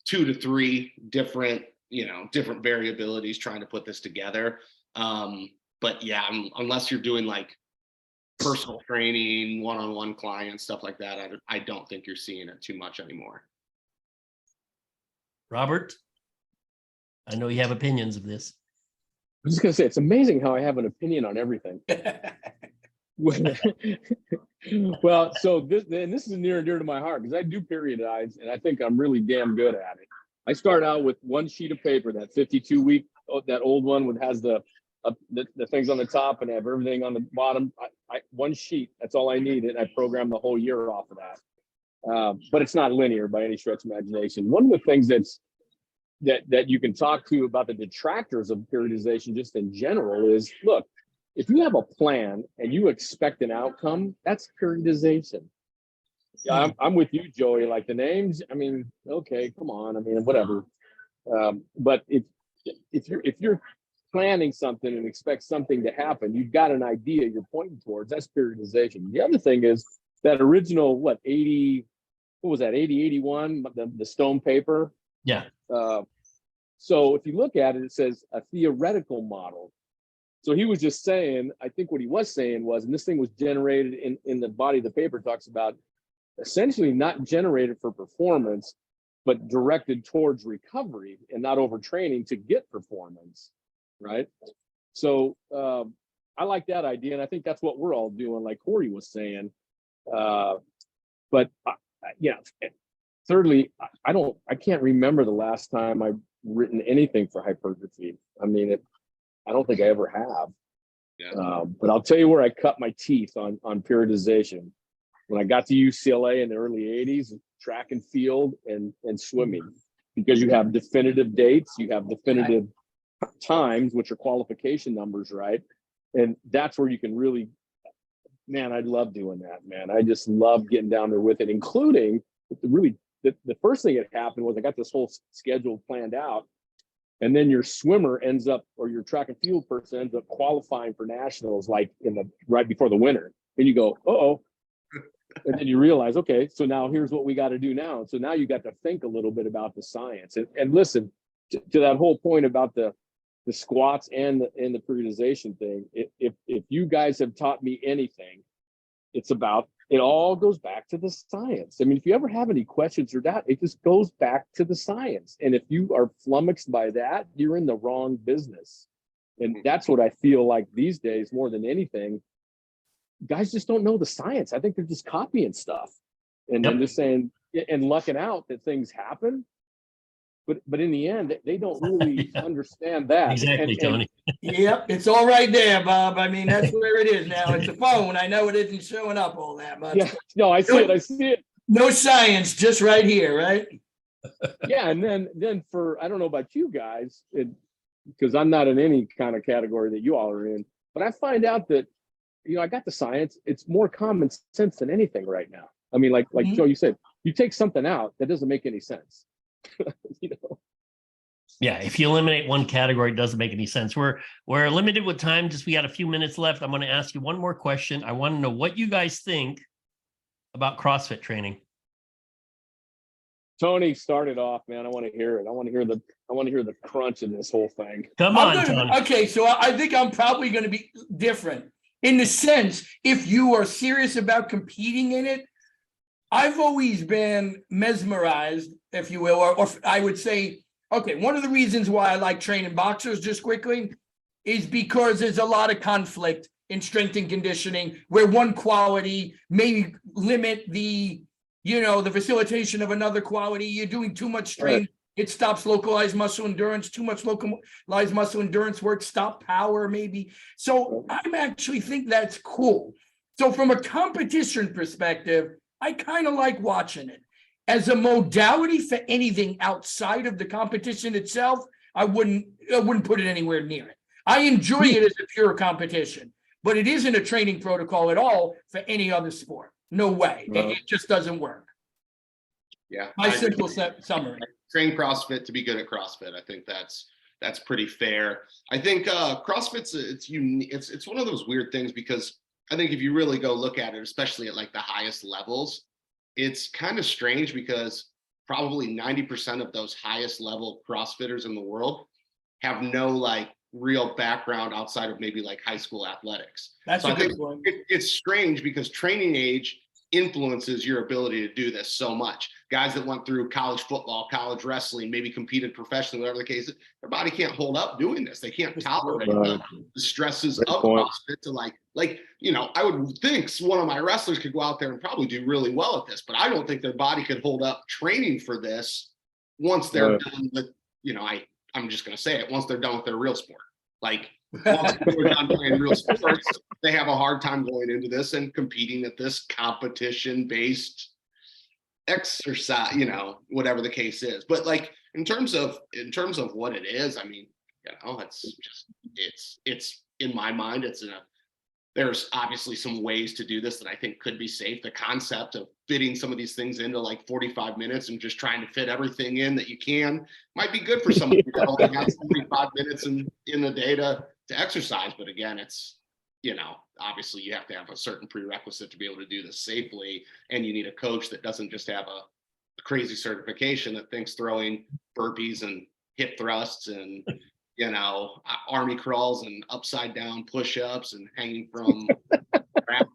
2 to 3 different variabilities trying to put this together. But yeah, unless you're doing like personal training, one-on-one clients, stuff like that, I don't think you're seeing it too much anymore. Robert, I know you have opinions of this. I was just going to say, it's amazing how I have an opinion on everything. Well, so this is near and dear to my heart because I do periodize and I think I'm really damn good at it. I start out with one sheet of paper, that 52-week, that old one has the things on the top and have everything on the bottom. One sheet, that's all I need, and I program the whole year off of that. But it's not linear by any stretch of imagination. One of the things that you can talk to about the detractors of periodization just in general is, look, if you have a plan and you expect an outcome, that's periodization. I'm with you, Joey. Like the names, I mean, okay, come on. I mean, whatever. But if you're planning something and expect something to happen, you've got an idea you're pointing towards. That's periodization. The other thing is that original 80, 81, the stone paper. Yeah. So if you look at it, it says a theoretical model. So he was just saying, I think what he was saying was, and this thing was generated in the body of the paper, talks about essentially not generated for performance, but directed towards recovery and not overtraining to get performance, right? So I like that idea, and I think that's what we're all doing, like Corey was saying. But thirdly, I can't remember the last time I've written anything for hypertrophy. I mean, I don't think I ever have. Yeah. But I'll tell you where I cut my teeth on periodization. When I got to UCLA in the early 80s, track and field and swimming. because you have definitive dates, you have definitive times, which are qualification numbers, right? And that's where you can really, man, I love doing that, man. I just love getting down there with it, including the first thing that happened was I got this whole schedule planned out. And then your swimmer ends up, or your track and field person ends up qualifying for nationals, like right before the winter. And you go, uh-oh. And then you realize, okay, so now here's what we got to do now. So now you got to think a little bit about the science. And listen, to that whole point about the squats and the periodization thing, if you guys have taught me anything, it all goes back to the science. I mean, if you ever have any questions or doubt, it just goes back to the science. And if you are flummoxed by that, you're in the wrong business. And that's what I feel like these days, more than anything, guys just don't know the science. I think they're just copying stuff and then just saying and lucking out that things happen. But in the end, they don't really understand that. Exactly, Tony. Yep, it's all right there, Bob. I mean, that's where it is now. It's a phone. I know it isn't showing up all that much. Yeah, no, I see it. No science, just right here, right? Yeah, and then for, I don't know about you guys, because I'm not in any kind of category that you all are in, but I find out that, I got the science. It's more common sense than anything right now. I mean, like Joe, you said, you take something out that doesn't make any sense. Yeah, if you eliminate one category, it doesn't make any sense. We're limited with time, just we got a few minutes left. I'm going to ask you one more question. I want to know what you guys think about CrossFit training. Tony, start it off, man. I want to hear it. I want to hear the crunch in this whole thing. Come on, Tony. Okay, so I think I'm probably going to be different in the sense, if you are serious about competing in it, I've always been mesmerized, if you will, or I would say, okay, one of the reasons why I like training boxers just quickly is because there's a lot of conflict in strength and conditioning where one quality may limit the facilitation of another quality. You're doing too much strength. It stops localized muscle endurance. Too much localized muscle endurance work, stop power maybe. So I actually think that's cool. So from a competition perspective, I kind of like watching it. As a modality for anything outside of the competition itself, I wouldn't put it anywhere near it. I enjoy it as a pure competition, but it isn't a training protocol at all for any other sport. No way. It just doesn't work. Yeah. My simple summary. Train CrossFit to be good at CrossFit. I think that's pretty fair. I think CrossFit's it's one of those weird things, because I think if you really go look at it, especially at like the highest levels, it's kind of strange because probably 90% of those highest level CrossFitters in the world have no like real background outside of maybe like high school athletics. That's a good point. It's strange because training age influences your ability to do this so much. Guys that went through college football, college wrestling, maybe competed professionally, whatever the case is, their body can't hold up doing this. They can't tolerate the stresses of CrossFit to like, I would think one of my wrestlers could go out there and probably do really well at this, but I don't think their body could hold up training for this once they're done with, I'm just going to say it, once they're done with their real sport. Like, once they're done playing real sports, they have a hard time going into this and competing at this competition-based exercise, whatever the case is. But like in terms of what it is, I mean, it's in my mind, there's obviously some ways to do this that I think could be safe. The concept of fitting some of these things into like 45 minutes and just trying to fit everything in that you can might be good for somebody that only has 45 minutes in the day to exercise. But again, it's, obviously you have to have a certain prerequisite to be able to do this safely. And you need a coach that doesn't just have a crazy certification that thinks throwing burpees and hip thrusts and army crawls and upside down push-ups and hanging from whatever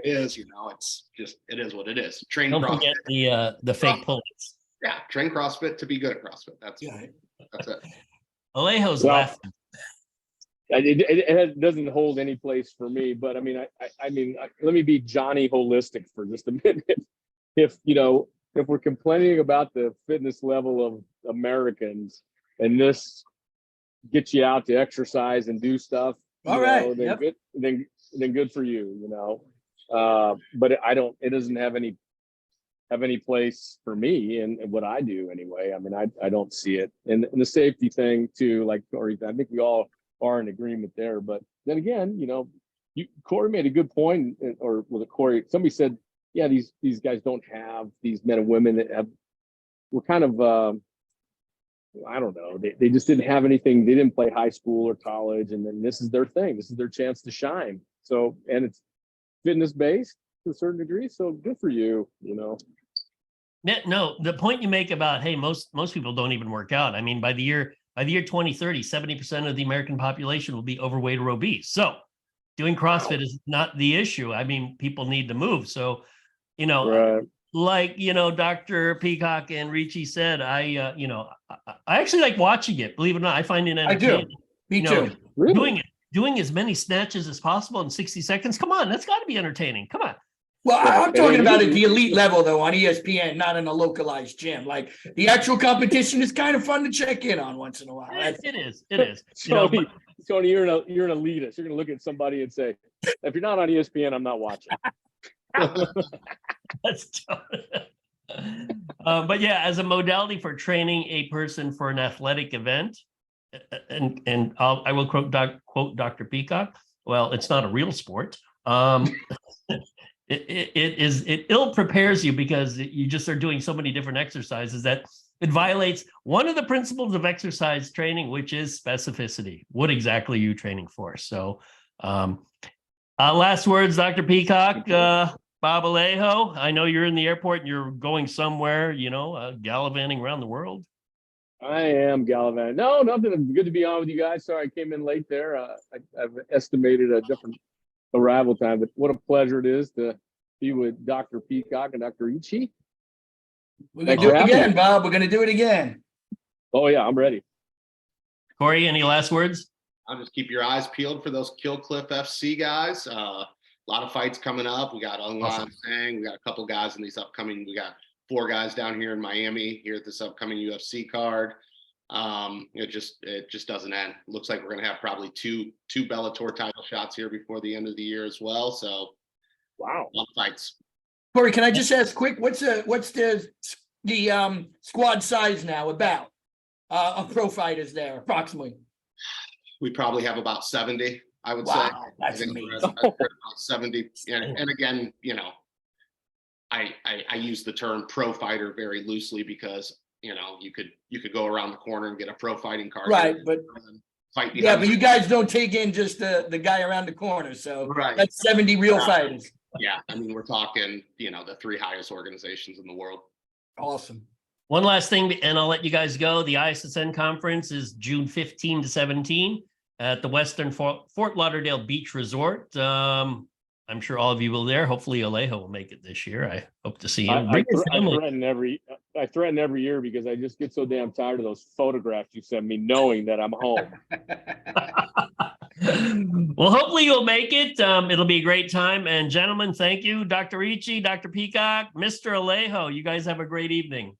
it is, it's just, it is what it is. Train Don't CrossFit. forget the fake pull-ups. Yeah, train CrossFit to be good at CrossFit. That's it. Alejo's laughing. It doesn't hold any place for me, but I mean, let me be Johnny holistic for just a minute. If we're complaining about the fitness level of Americans and this gets you out to exercise and do stuff, then good for you, but it doesn't have any have any place for me and what I do anyway. I mean, I don't see it. And the safety thing too, like Corey, I think we all are in agreement there. But then again, Corey made a good point, or was it Corey? Somebody said, yeah, these guys don't have these men and women that were kind of, I don't know. They just didn't have anything. They didn't play high school or college. And then this is their thing. This is their chance to shine. So, and it's fitness based to a certain degree. So good for you, No, the point you make about, hey, most people don't even work out. I mean, by the year 2030, 70% of the American population will be overweight or obese. So doing CrossFit is not the issue. I mean, people need to move. So, Right. like, Dr. Peacock and Ricci said, I actually like watching it. Believe it or not, I find it I do. entertaining. Me too. Really? Doing as many snatches as possible in 60 seconds. Come on, that's got to be entertaining. Come on. Well, I'm talking about at the elite level, though, on ESPN, not in a localized gym. Like the actual competition is kind of fun to check in on once in a while. It is. Tony, you're an elitist. You're going to look at somebody and say, if you're not on ESPN, I'm not watching. That's but yeah, as a modality for training a person for an athletic event, and I will quote Dr. Peacock. Well, it's not a real sport. It ill prepares you because you just are doing so many different exercises that it violates one of the principles of exercise training, which is specificity. What exactly are you training for? So, last words, Dr. Peacock, Bob Alejo. I know you're in the airport and you're going somewhere, gallivanting around the world. I am gallivanting. No, nothing. Good to be on with you guys. Sorry I came in late there. I've estimated a different arrival time, but what a pleasure it is to be with Dr. Peacock and Dr. Ricci. We're going to do it again, Bob. We're going to do it again. Oh, yeah, I'm ready. Corey, any last words? I'll just keep your eyes peeled for those Kill Cliff FC guys. A lot of fights coming up. We got Awesome. We got a couple guys in these upcoming. We got 4 guys down here in Miami here at this upcoming UFC card. It just doesn't end. Looks like we're gonna have probably two Bellator title shots here before the end of the year as well. So, Wow, a lot of fights. Corey, can I just ask quick? What's the squad size now about of pro fighters there approximately? We probably have about 70. I would say. That's I think amazing. we're at about 70. And again, I use the term pro fighter very loosely because you could go around the corner and get a pro fighting card, Right, but fight yeah, behind but you guys don't take in just the guy around the corner, so Right. that's 70 real fighters. Yeah, I mean we're talking the 3 highest organizations in the world. Awesome. One last thing, and I'll let you guys go. The ISSN conference is June 15 to 17 at the Western Fort Lauderdale Beach Resort. I'm sure all of you will there. Hopefully Alejo will make it this year. I hope to see him. I threaten every year because I just get so damn tired of those photographs you send me knowing that I'm home. Well, hopefully you'll make it. It'll be a great time. And gentlemen, thank you. Dr. Ricci, Dr. Peacock, Mr. Alejo, you guys have a great evening.